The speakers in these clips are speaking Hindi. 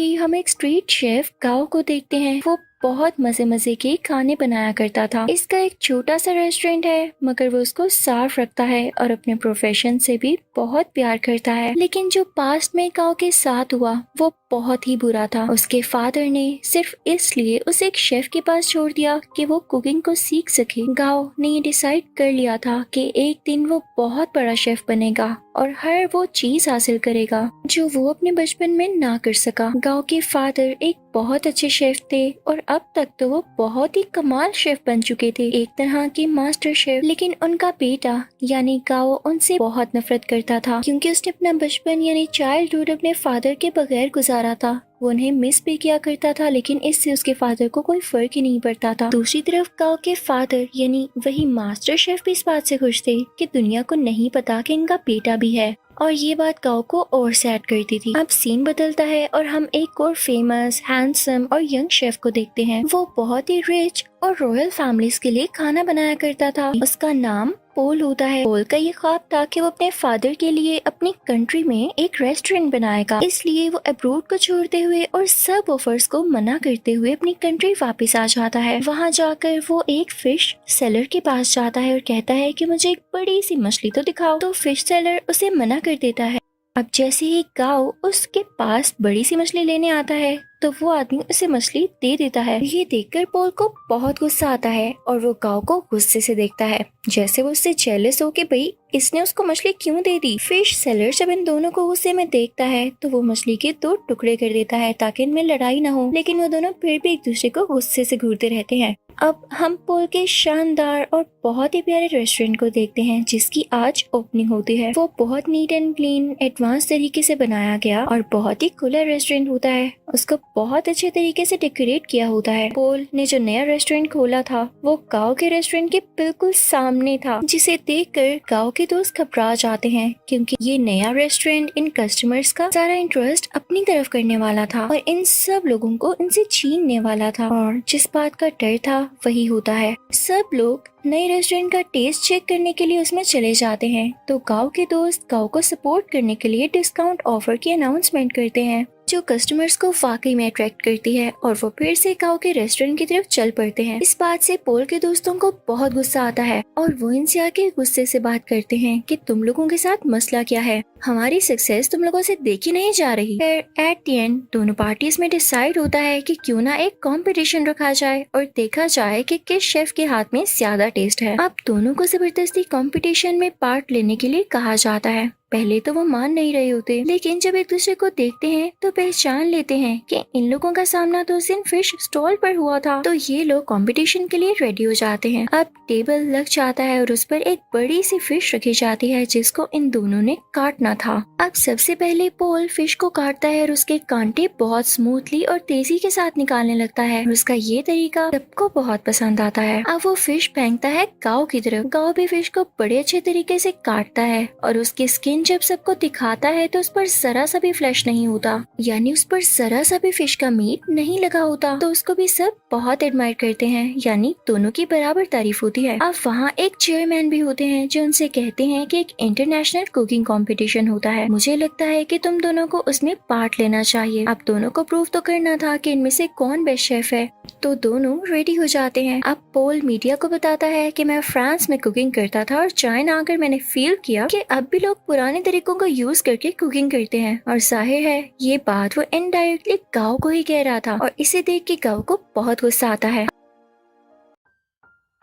कि हम एक स्ट्रीट शेफ गाओ को देखते हैं। वो बहुत मजे मजे के खाने बनाया करता था। इसका एक छोटा सा रेस्टोरेंट है, मगर वो उसको साफ रखता है और अपने प्रोफेशन से भी बहुत प्यार करता है। लेकिन जो पास्ट में गाओ के साथ हुआ वो बहुत ही बुरा था। उसके फादर ने सिर्फ इसलिए उसे एक शेफ के पास छोड़ दिया कि वो कुकिंग को सीख सके। गाओ ने ये डिसाइड कर लिया था कि एक दिन वो बहुत बड़ा शेफ बनेगा और हर वो चीज हासिल करेगा जो वो अपने बचपन में ना कर सका। गांव के फादर एक बहुत अच्छे शेफ थे और अब तक तो वो बहुत ही कमाल शेफ बन चुके थे, एक तरह के मास्टर शेफ। लेकिन उनका बेटा यानी गाओ उनसे बहुत नफरत करता था, क्योंकि उसने अपना बचपन यानी चाइल्डहुड अपने फादर के बगैर गुजारा था। वो उन्हें मिस भी किया करता था, लेकिन इससे उसके फादर को कोई फर्क ही नहीं पड़ता था। दूसरी तरफ गांव के फादर यानी वही मास्टर शेफ भी इस बात से खुश थे कि दुनिया को नहीं पता कि इनका बेटा भी है, और ये बात गांव को और सैड करती थी। अब सीन बदलता है और हम एक और फेमस, हैंडसम और यंग शेफ को देखते हैं। वो बहुत ही रिच और रॉयल फैमिलीज के लिए खाना बनाया करता था। उसका नाम पोल होता है। पोल का ये ख्वाब था कि वो अपने फादर के लिए अपनी कंट्री में एक रेस्टोरेंट बनाएगा। इसलिए वो अब्रोड को छोड़ते हुए और सब ऑफर्स को मना करते हुए अपनी कंट्री वापस आ जाता है। वहाँ जाकर वो एक फिश सेलर के पास जाता है और कहता है कि मुझे एक बड़ी सी मछली तो दिखाओ। तो फिश सेलर उसे मना कर देता है। अब जैसे ही गाओ उसके पास बड़ी सी मछली लेने आता है तो वो आदमी उसे मछली दे देता है। ये देखकर पोल को बहुत गुस्सा आता है और वो गाओ को गुस्से से देखता है, जैसे वो उससे जेलस हो कि भाई इसने उसको मछली क्यों दे दी। फिश सेलर जब इन दोनों को गुस्से में देखता है तो वो मछली के 2 टुकड़े कर देता है ताकि इनमें लड़ाई ना हो। लेकिन वो दोनों फिर भी एक दूसरे को गुस्से से घूरते रहते हैं। अब हम पोल के शानदार और बहुत ही प्यारे रेस्टोरेंट को देखते हैं जिसकी आज ओपनिंग होती है। वो बहुत नीट एंड क्लीन एडवांस तरीके से बनाया गया और बहुत ही खुला रेस्टोरेंट होता है। उसको बहुत अच्छे तरीके से डेकोरेट किया होता है। पोल ने जो नया रेस्टोरेंट खोला था वो गांव के रेस्टोरेंट के बिल्कुल सामने था, जिसे देखकर गांव के दोस्त घबरा जाते हैं, क्योंकि ये नया रेस्टोरेंट इन कस्टमर्स का सारा इंटरेस्ट अपनी तरफ करने वाला था और इन सब लोगों को इनसे छीनने वाला था। और जिस बात का डर था वही होता है। सब लोग नए रेस्टोरेंट का टेस्ट चेक करने के लिए उसमें चले जाते हैं। तो गांव के दोस्त गांव को सपोर्ट करने के लिए डिस्काउंट ऑफर की अनाउंसमेंट करते हैं, जो कस्टमर्स को वाकई में अट्रैक्ट करती है और वो फिर से गांव के रेस्टोरेंट की तरफ चल पड़ते हैं। इस बात से पोल के दोस्तों को बहुत गुस्सा आता है और वो इनसे आके गुस्से से बात करते हैं कि तुम लोगों के साथ मसला क्या है, हमारी सक्सेस तुम लोगों से देखी नहीं जा रही। फिर एट द एंड दोनों पार्टीज में डिसाइड होता है कि क्यों ना एक कंपटीशन रखा जाए और देखा जाए कि किस शेफ के हाथ में ज्यादा टेस्ट है। अब दोनों को जबरदस्ती कंपटीशन में पार्ट लेने के लिए कहा जाता है। पहले तो वो मान नहीं रहे होते, लेकिन जब एक दूसरे को देखते हैं तो पहचान लेते हैं कि इन लोगों का सामना तो उस दिन फिश स्टॉल पर हुआ था। तो ये लोग कंपटीशन के लिए रेडी हो जाते हैं। अब टेबल लग जाता है और उस पर एक बड़ी सी फिश रखी जाती है जिसको इन दोनों ने काटना था। अब सबसे पहले पोल फिश को काटता है और उसके कांटे बहुत स्मूथली और तेजी के साथ निकालने लगता है और उसका ये तरीका सबको बहुत पसंद आता है। अब वो फिश फेंकता है गांव की तरफ। गांव भी फिश को बड़े अच्छे तरीके से काटता है और उसकी स्किन जब सबको दिखाता है तो उस पर जरा सा भी फ्लैश नहीं होता, यानी उस पर जरा सा भी फिश का मीट नहीं लगा होता। तो उसको भी सब बहुत एडमायर करते हैं, यानी दोनों की बराबर तारीफ होती है। अब वहाँ एक चेयरमैन भी होते हैं जो उनसे कहते हैं कि एक इंटरनेशनल कुकिंग कंपटीशन होता है, मुझे लगता है कि तुम दोनों को उसमें पार्ट लेना चाहिए। अब दोनों को प्रूव तो करना था कि इनमें से कौन बेस्ट शेफ है। तो दोनों रेडी हो जाते हैं। अब पोल मीडिया को बताता है कि मैं फ्रांस में कुकिंग करता था और चाइना आकर मैंने फील किया कि अब भी लोग पुराने तरीकों को यूज करके कुकिंग करते हैं। और जाहिर है ये बात वो इनडायरेक्टली गांव को ही कह रहा था और इसे देख के गांव को बहुत गुस्सा आता है।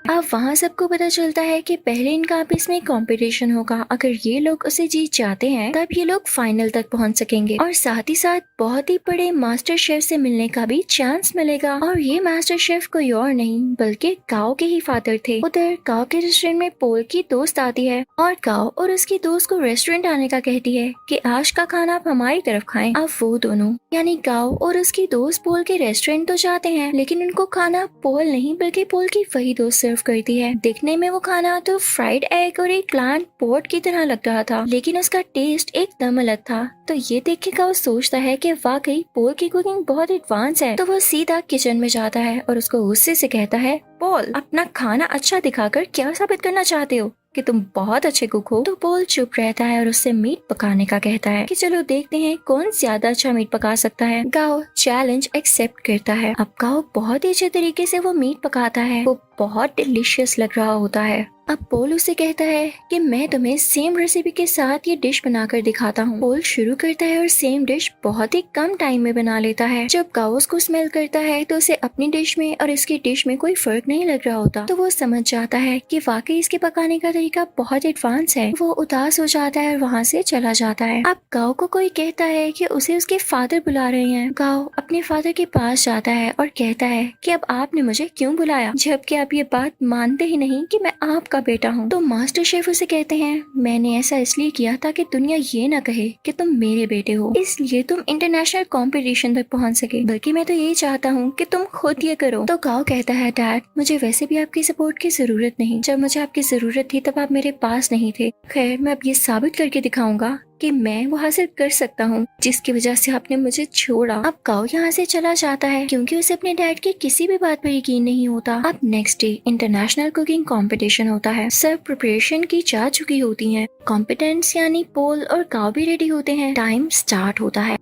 अब वहाँ सबको पता चलता है कि पहले इनका आपस में कंपटीशन होगा। अगर ये लोग उसे जीत जाते हैं तब ये लोग फाइनल तक पहुँच सकेंगे और साथ ही साथ बहुत ही बड़े मास्टर शेफ से मिलने का भी चांस मिलेगा। और ये मास्टर शेफ कोई और नहीं बल्कि गांव के ही फादर थे। उधर गांव के रेस्टोरेंट में पोल की दोस्त आती है और गांव और उसकी दोस्त को रेस्टोरेंट आने का कहती है कि आज का खाना आप हमारी तरफ खाएं। अब वो दोनों यानी गांव और उसकी दोस्त पोल के रेस्टोरेंट तो जाते हैं, लेकिन उनको खाना पोल नहीं बल्कि पोल की वही दोस्त सर्व करती है। दिखने में वो खाना तो फ्राइड एग और एक प्लांट पोट की तरह लग रहा था, लेकिन उसका टेस्ट एकदम अलग था। तो ये देख के वो सोचता है कि वाकई पोल की कुकिंग बहुत एडवांस है। तो वो सीधा किचन में जाता है और उसको गुस्से से कहता है, पोल अपना खाना अच्छा दिखाकर क्या साबित करना चाहते हो? कि तुम बहुत अच्छे कुक हो, तो पोल चुप रहता है और उससे मीट पकाने का कहता है कि चलो देखते हैं कौन ज्यादा अच्छा मीट पका सकता है। गाओ चैलेंज एक्सेप्ट करता है। अब गाओ बहुत ही अच्छे तरीके से वो मीट पकाता है, वो बहुत डिलीशियस लग रहा होता है। अब पोल उसे कहता है कि मैं तुम्हें सेम रेसिपी के साथ ये डिश बनाकर दिखाता हूँ। पोल शुरू करता है और सेम डिश बहुत ही कम टाइम में बना लेता है। जब गाओ उसको स्मेल करता है तो उसे अपनी डिश में और इसकी डिश में कोई फर्क नहीं लग रहा होता, तो वो समझ जाता है कि वाकई इसके पकाने का तरीका बहुत एडवांस है। वो उदास हो जाता है और वहाँ से चला जाता है। अब गाओ को कोई कहता है कि उसे उसके फादर बुला रहे हैं। गाओ अपने फादर के पास जाता है और कहता है कि अब आपने मुझे क्यों बुलाया, जबकि आप ये बात मानते ही नहीं कि मैं आपका बेटा हूँ। तो मास्टर शेफ उसे कहते हैं मैंने ऐसा इसलिए किया ताकि दुनिया ये ना कहे कि तुम मेरे बेटे हो, इसलिए तुम इंटरनेशनल कंपटीशन तक पहुँच सके, बल्कि मैं तो यही चाहता हूँ कि तुम खुद ये करो। तो गाओ कहता है डैड मुझे वैसे भी आपकी सपोर्ट की जरूरत नहीं, जब मुझे आपकी जरूरत थी तब आप मेरे पास नहीं थे। खैर मैं अब ये साबित करके दिखाऊंगा कि मैं वो हासिल कर सकता हूँ जिसकी वजह से आपने मुझे छोड़ा। अब गाओ यहाँ से चला जाता है क्योंकि उसे अपने डैड की किसी भी बात पर यकीन नहीं होता। अब next day international cooking competition होता है। सब प्रिपरेशन की जा चुकी होती हैं। कॉम्पिटेंट्स यानी पोल और गाओ भी रेडी होते हैं। टाइम स्टार्ट होता है।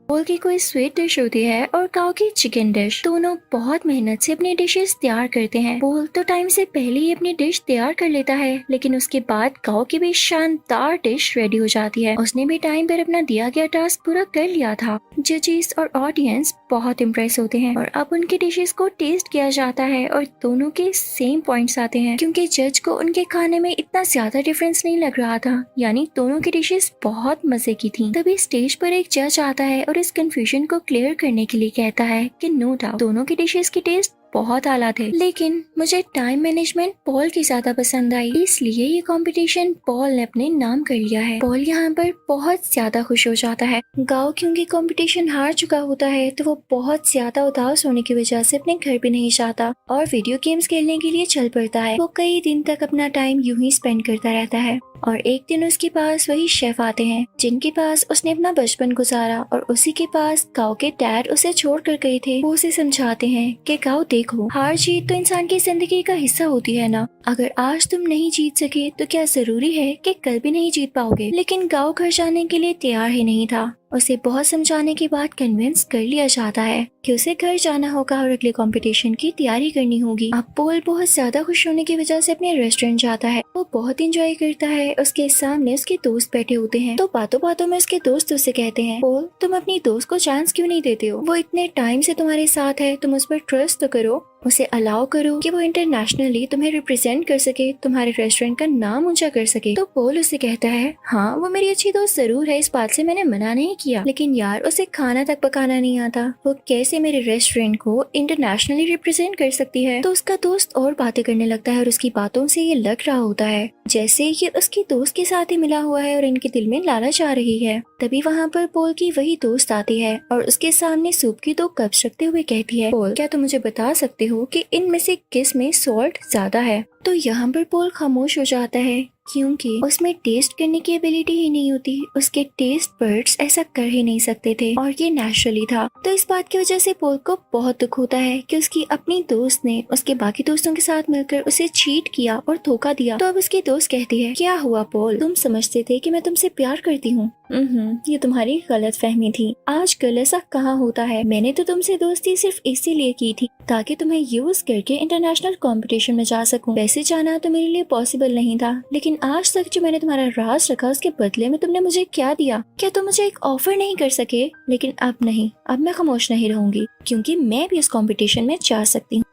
पोल की कोई स्वीट डिश होती है और गाओ की चिकन डिश। दोनों बहुत मेहनत से अपनी डिशेस तैयार करते हैं। पोल तो टाइम से पहले ही अपनी डिश तैयार कर लेता है, लेकिन उसके बाद गाओ की भी शानदार डिश रेडी हो जाती है। उसने भी टाइम पर अपना दिया गया टास्क पूरा कर लिया था। जजेस और ऑडियंस बहुत इम्प्रेस होते हैं और अब उनकी डिशेस को टेस्ट किया जाता है और दोनों के सेम पॉइंट्स आते हैं क्योंकि जज को उनके खाने में इतना ज्यादा डिफरेंस नहीं लग रहा था, यानी दोनों की डिशेस बहुत मजे की थी। तभी स्टेज पर एक जज आता है और इस कंफ्यूजन को क्लियर करने के लिए कहता है कि नो डाउट दोनों की डिशेस की टेस्ट बहुत आला थे, लेकिन मुझे टाइम मैनेजमेंट पॉल की ज्यादा पसंद आई, इसलिए ये कंपटीशन पॉल ने अपने नाम कर लिया है। पॉल यहाँ पर बहुत ज्यादा खुश हो जाता है। गाओ क्योंकि कंपटीशन हार चुका होता है तो वो बहुत ज्यादा उदास होने की वजह से अपने घर भी नहीं जाता और वीडियो गेम्स खेलने के लिए चल पड़ता है। वो कई दिन तक अपना टाइम यूं ही स्पेंड करता रहता है और एक दिन उसके पास वही शेफ आते हैं जिनके पास उसने अपना बचपन गुजारा और उसी के पास गाओ के डैड उसे छोड़ कर गए थे। वो उसे समझाते हैं कि गाओ देखो, हार जीत तो इंसान की जिंदगी का हिस्सा होती है ना, अगर आज तुम नहीं जीत सके तो क्या जरूरी है कि कल भी नहीं जीत पाओगे। लेकिन गाओ घर जाने के लिए तैयार ही नहीं था। उसे बहुत समझाने के बाद कन्विंस कर लिया जाता है कि उसे घर जाना होगा और अगले कंपटीशन की तैयारी करनी होगी। अब पोल बहुत ज्यादा खुश होने की वजह से अपने रेस्टोरेंट जाता है। वो बहुत एंजॉय करता है। उसके सामने उसके दोस्त बैठे होते हैं तो बातों बातों में उसके दोस्त उसे कहते हैं पोल तुम अपनी दोस्त को चांस क्यों नहीं देते हो, वो इतने टाइम से तुम्हारे साथ है, तुम उस पर ट्रस्ट तो करो, उसे अलाउ करो कि वो इंटरनेशनली तुम्हें रिप्रेजेंट कर सके, तुम्हारे रेस्टोरेंट का नाम ऊंचा कर सके। तो पोल उसे कहता है हाँ वो मेरी अच्छी दोस्त जरूर है, इस बात से मैंने मना नहीं किया, लेकिन यार उसे खाना तक पकाना नहीं आता, वो कैसे मेरे रेस्टोरेंट को इंटरनेशनली रिप्रेजेंट कर सकती है। तो उसका दोस्त और बातें करने लगता है और उसकी बातों से ये लग रहा होता है जैसे ये उसकी दोस्त के साथ ही मिला हुआ है और इनके दिल में लालच आ रही है। तभी वहाँ पर पोल की वही दोस्त आती है और उसके सामने सूप की 2 कप्स रखते हुए कहती है पोल क्या तुम मुझे बता सकते हो कि इनमें से किस में सॉल्ट ज्यादा है। तो यहाँ पर पोल खामोश हो जाता है क्योंकि उसमें टेस्ट करने की एबिलिटी ही नहीं होती, उसके टेस्ट बर्ड्स ऐसा कर ही नहीं सकते थे और ये नेचुरली था। तो इस बात की वजह से पोल को बहुत दुख होता है कि उसकी अपनी दोस्त ने उसके बाकी दोस्तों के साथ मिलकर उसे चीट किया और धोखा दिया। तो अब उसकी दोस्त कहती है क्या हुआ पोल, तुम समझते थे कि मैं तुमसे प्यार करती हूँ, ये तुम्हारी गलत फहमी थी, आजकल ऐसा कहाँ होता है, मैंने तो तुमसे दोस्ती सिर्फ इसीलिए की थी ताकि तुम्हें यूज करके इंटरनेशनल कंपटीशन में जा सकूं। वैसे जाना तो मेरे लिए पॉसिबल नहीं था, लेकिन आज तक जो मैंने तुम्हारा राज रखा उसके बदले में तुमने मुझे क्या दिया, क्या तुम मुझे एक ऑफर नहीं कर सके। लेकिन अब नहीं, अब मैं खामोश नहीं रहूंगी क्योंकि मैं भी इस कंपटीशन में जा सकती हूँ।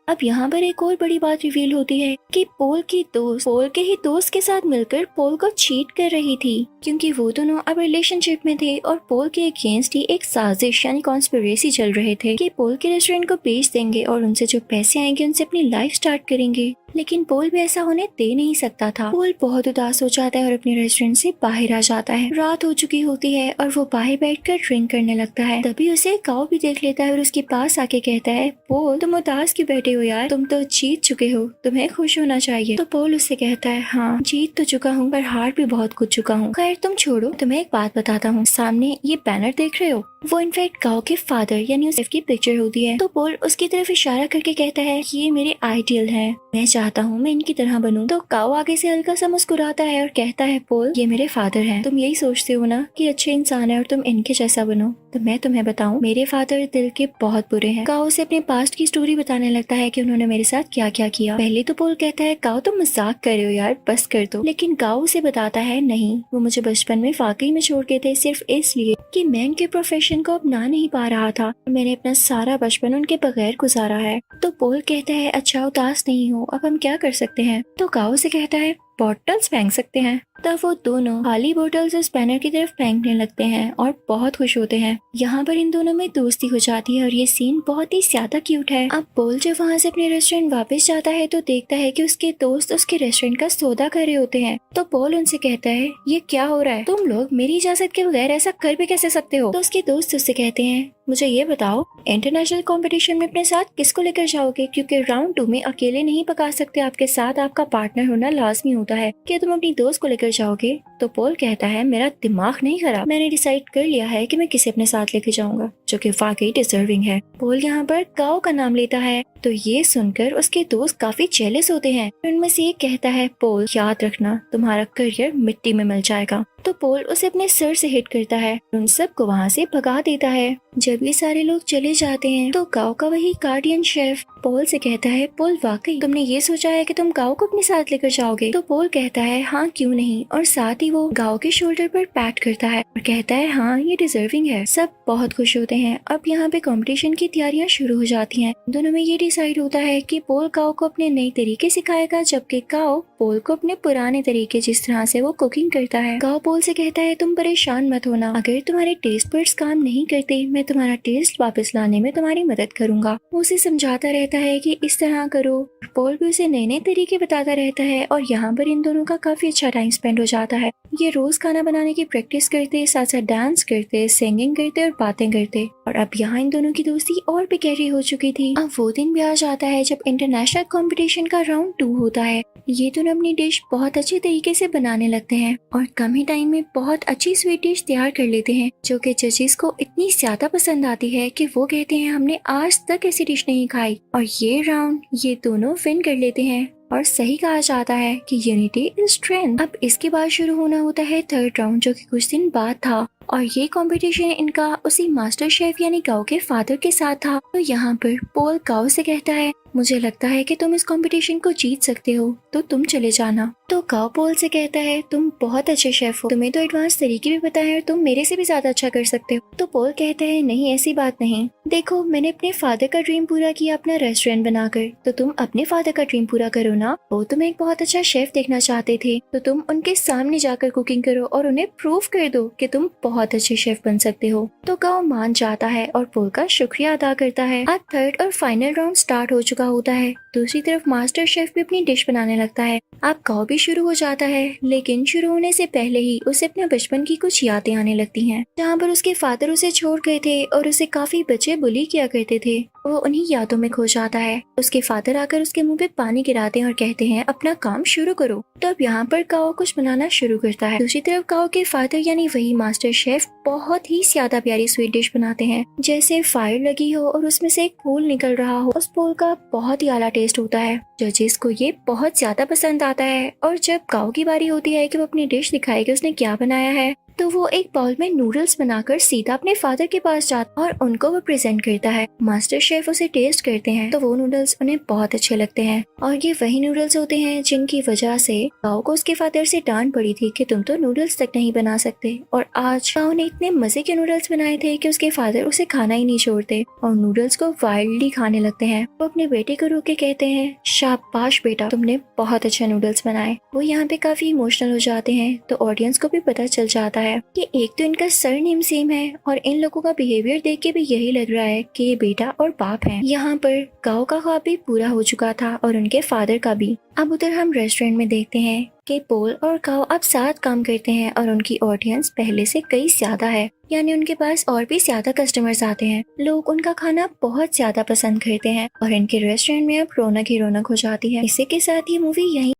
अब यहाँ पर एक और बड़ी बात रिवील होती है कि पोल की दोस्त पोल के ही दोस्त के साथ मिलकर पोल को चीट कर रही थी क्योंकि वो दोनों अब रिलेशनशिप में थे और पोल के अगेंस्ट ही एक साजिश यानी कॉन्स्पिरेसी चल रहे थे कि पोल के रेस्टोरेंट को बेच देंगे और उनसे जो पैसे आएंगे उनसे अपनी लाइफ स्टार्ट करेंगे। लेकिन पोल भी ऐसा होने दे नहीं सकता था। पोल बहुत उदास हो जाता है और अपने रेस्टोरेंट से बाहर आ जाता है। रात हो चुकी होती है और वो बाहर बैठकर ड्रिंक करने लगता है। तभी उसे गाओ भी देख लेता है और उसके पास आके कहता है पोल तुम उदास क्यों बैठे हो यार, तुम तो जीत चुके हो, तुम्हें खुश होना चाहिए। तो पोल उससे कहता है हाँ जीत तो चुका हूँ पर हार भी बहुत कुछ चुका हूँ। खैर तुम छोड़ो, तुम्हें एक बात बताता हूँ, सामने ये बैनर देख रहे हो, वो इनफैक्ट गाओ के फादर यानी उसकी पिक्चर होती है। तो पोल उसकी तरफ इशारा करके कहता है ये मेरे आइडियल है मैं चाहता हूँ मैं इनकी तरह बनूं। तो काओ आगे से हल्का सा मुस्कुराता है और कहता है, पोल ये मेरे फादर हैं। तुम यही सोचते हो ना कि अच्छे इंसान है और तुम इनके जैसा बनो, तो मैं तुम्हें बताऊं मेरे फादर दिल के बहुत बुरे हैं। काओ उसे अपने पास्ट की स्टोरी बताने लगता है कि उन्होंने मेरे साथ क्या क्या किया। पहले तो पोल कहता है, काओ तुम मजाक कर रहे हो यार, बस कर दो। लेकिन काओ उसे बताता है, नहीं वो मुझे बचपन में वाकई में छोड़ गए थे, सिर्फ इसलिए कि मैं उनके प्रोफेशन को अपना नहीं पा रहा था। मैंने अपना सारा बचपन उनके बगैर गुजारा है। तो पोल कहता है, अच्छा उदास नहीं हो, अब हम क्या कर सकते हैं। तो काओ से कहता है, बॉटल्स फेंक सकते हैं। तब वो दोनों खाली बोतल्स उस बैनर की तरफ फेंकने लगते हैं और बहुत खुश होते हैं। यहाँ पर इन दोनों में दोस्ती हो जाती है और ये सीन बहुत ही ज्यादा क्यूट है। अब पोल जब वहाँ से अपने रेस्टोरेंट वापस जाता है तो देखता है कि उसके दोस्त उसके रेस्टोरेंट का सौदा कर रहे होते हैं। तो पोल उनसे कहता है, ये क्या हो रहा है, तुम लोग मेरी इजाजत के बगैर ऐसा कर भी कैसे सकते हो। तो उसके दोस्त उससे कहते हैं, मुझे ये बताओ इंटरनेशनल कंपटीशन में अपने साथ किसको लेकर जाओगे, क्योंकि राउंड 2 में अकेले नहीं पका सकते, आपके साथ आपका पार्टनर होना लाजमी होता है। क्या तुम अपनी दोस्त को लेकर जाओगे। तो पोल कहता है, मेरा दिमाग नहीं खराब, मैंने डिसाइड कर लिया है कि मैं किसे अपने साथ लेकर जाऊंगा जो कि वाकई डिजर्विंग है। पोल यहाँ पर काओ का नाम लेता है। तो ये सुनकर उसके दोस्त काफी जेलस होते हैं। उनमें से एक कहता है, पोल याद रखना तुम्हारा करियर मिट्टी में मिल जाएगा। तो पोल उसे अपने सर से हिट करता है, उन सबको वहाँ से भगा देता है। जब ये सारे लोग चले जाते हैं तो काओ का वही गार्डियन शेफ पोल से कहता है, पोल वाकई तुमने ये सोचा है कि तुम काओ को अपने साथ लेकर जाओगे। तो पोल कहता है, हाँ क्यों नहीं, और साथ ही वो काओ के शोल्डर पर पैट करता है और कहता है, हाँ ये डिजर्विंग है। सब बहुत खुश होते हैं। अब यहाँ पे कंपटीशन की तैयारियां शुरू हो जाती हैं। दोनों में ये डिसाइड होता है कि पोल काओ को अपने नए तरीके सिखाएगा, जबकि काओ पोल को अपने पुराने तरीके जिस तरह से वो कुकिंग करता है। काओ पोल से कहता है, तुम परेशान मत होना, अगर तुम्हारे टेस्ट बड्स काम नहीं करते मैं तुम्हारा टेस्ट वापस लाने में तुम्हारी मदद करूंगा। वो उसे समझाता रहता है कि इस तरह करो। पोल भी उसे नए नए तरीके बताता रहता है और यहाँ पर इन दोनों का काफी अच्छा टाइम स्पेंड हो जाता है। ये रोज खाना बनाने की प्रैक्टिस करते, साथ साथ डांस करते, सिंगिंग करते और बातें करते। और अब यहाँ इन दोनों की दोस्ती और भी गहरी हो चुकी थी। अब वो दिन भी आ जाता है जब इंटरनेशनल कंपटीशन का राउंड 2 होता है। ये दोनों अपनी डिश बहुत अच्छे तरीके से बनाने लगते हैं और कम ही टाइम में बहुत अच्छी स्वीट डिश तैयार कर लेते हैं, जो कि जजेस को इतनी ज्यादा पसंद आती है कि वो कहते हैं, हमने आज तक ऐसी डिश नहीं खाई। और ये राउंड ये दोनों विन कर लेते हैं। और सही कहा जाता है कि यूनिटी इज स्ट्रेंथ। अब इसके बाद शुरू होना होता है थर्ड राउंड, जो कि कुछ दिन बाद था। और ये कंपटीशन इनका उसी मास्टर शेफ यानी काओ के फादर के साथ था। तो यहाँ पर पोल काओ से कहता है, मुझे लगता है कि तुम इस कंपटीशन को जीत सकते हो, तो तुम चले जाना। तो काओ पोल से कहता है, तुम बहुत अच्छे शेफ हो, तुम्हें तो एडवांस तरीके भी पता है और तुम मेरे से भी ज्यादा अच्छा कर सकते हो। तो पोल कहता है, नहीं ऐसी बात नहीं, देखो मैंने अपने फादर का ड्रीम पूरा किया अपना रेस्टोरेंट बनाकर, तो तुम अपने फादर का ड्रीम पूरा करो ना। वो तुम्हें एक बहुत अच्छा शेफ देखना चाहते थे, तो तुम उनके सामने जाकर कुकिंग करो और उन्हें प्रूव कर दो कि तुम बहुत अच्छे शेफ बन सकते हो। तो काओ मान जाता है और पोल का शुक्रिया अदा करता है। अब थर्ड और फाइनल राउंड स्टार्ट हो चुका होता है। दूसरी तरफ मास्टर शेफ भी अपनी डिश बनाने लगता है। अब काओ भी शुरू हो जाता है, लेकिन शुरू होने से पहले ही उसे अपने बचपन की कुछ यादें आने लगती हैं, जहाँ पर उसके फादर उसे छोड़ गए थे और उसे काफी बच्चे बुली किया करते थे। वो उन्हीं यादों में खो जाता है। उसके फादर आकर उसके मुंह पे पानी गिराते हैं और कहते हैं, अपना काम शुरू करो। तो अब यहाँ पर काओ कुछ बनाना शुरू करता है। दूसरी तरफ काओ के फादर यानी वही मास्टर शेफ बहुत ही ज्यादा प्यारी स्वीट डिश बनाते हैं, जैसे फायर लगी हो और उसमें से एक फूल निकल रहा हो। उस फूल का बहुत ही आला टेस्ट होता है। जजेस को ये बहुत ज्यादा पसंद आता है। और जब काओ की बारी होती है कि वो अपनी डिश दिखाए कि उसने क्या बनाया है, तो वो एक बाउल में नूडल्स बनाकर सीधा अपने फादर के पास जाता और उनको वो प्रेजेंट करता है। मास्टर शेफ उसे टेस्ट करते हैं तो वो नूडल्स उन्हें बहुत अच्छे लगते हैं। और ये वही नूडल्स होते हैं जिनकी वजह से काओ को उसके फादर से डांट पड़ी थी कि तुम तो नूडल्स तक नहीं बना सकते। और आज काओ ने इतने मजे के नूडल्स बनाए थे कि उसके फादर उसे खाना ही नहीं छोड़ते और नूडल्स को वाइल्डली खाने लगते हैं। वो अपने बेटे को रोक के कहते हैं, शाबाश बेटा, तुमने बहुत अच्छा नूडल्स बनाए। वो यहाँ पे काफी इमोशनल हो जाते हैं। तो ऑडियंस को भी पता चल जाता है कि एक तो इनका सरनेम सेम है और इन लोगों का बिहेवियर देख के भी यही लग रहा है कि ये बेटा और बाप हैं। यहाँ पर काओ का ख्वाब भी पूरा हो चुका था और उनके फादर का भी। अब उधर हम रेस्टोरेंट में देखते हैं कि पोल और काओ अब साथ काम करते हैं और उनकी ऑडियंस पहले से कई ज्यादा है, यानी उनके पास और भी ज्यादा कस्टमर्स आते हैं। लोग उनका खाना बहुत ज्यादा पसंद करते हैं और इनके रेस्टोरेंट में अब रौनक ही रौनक हो जाती है। इसी के साथ ये मूवी यहीं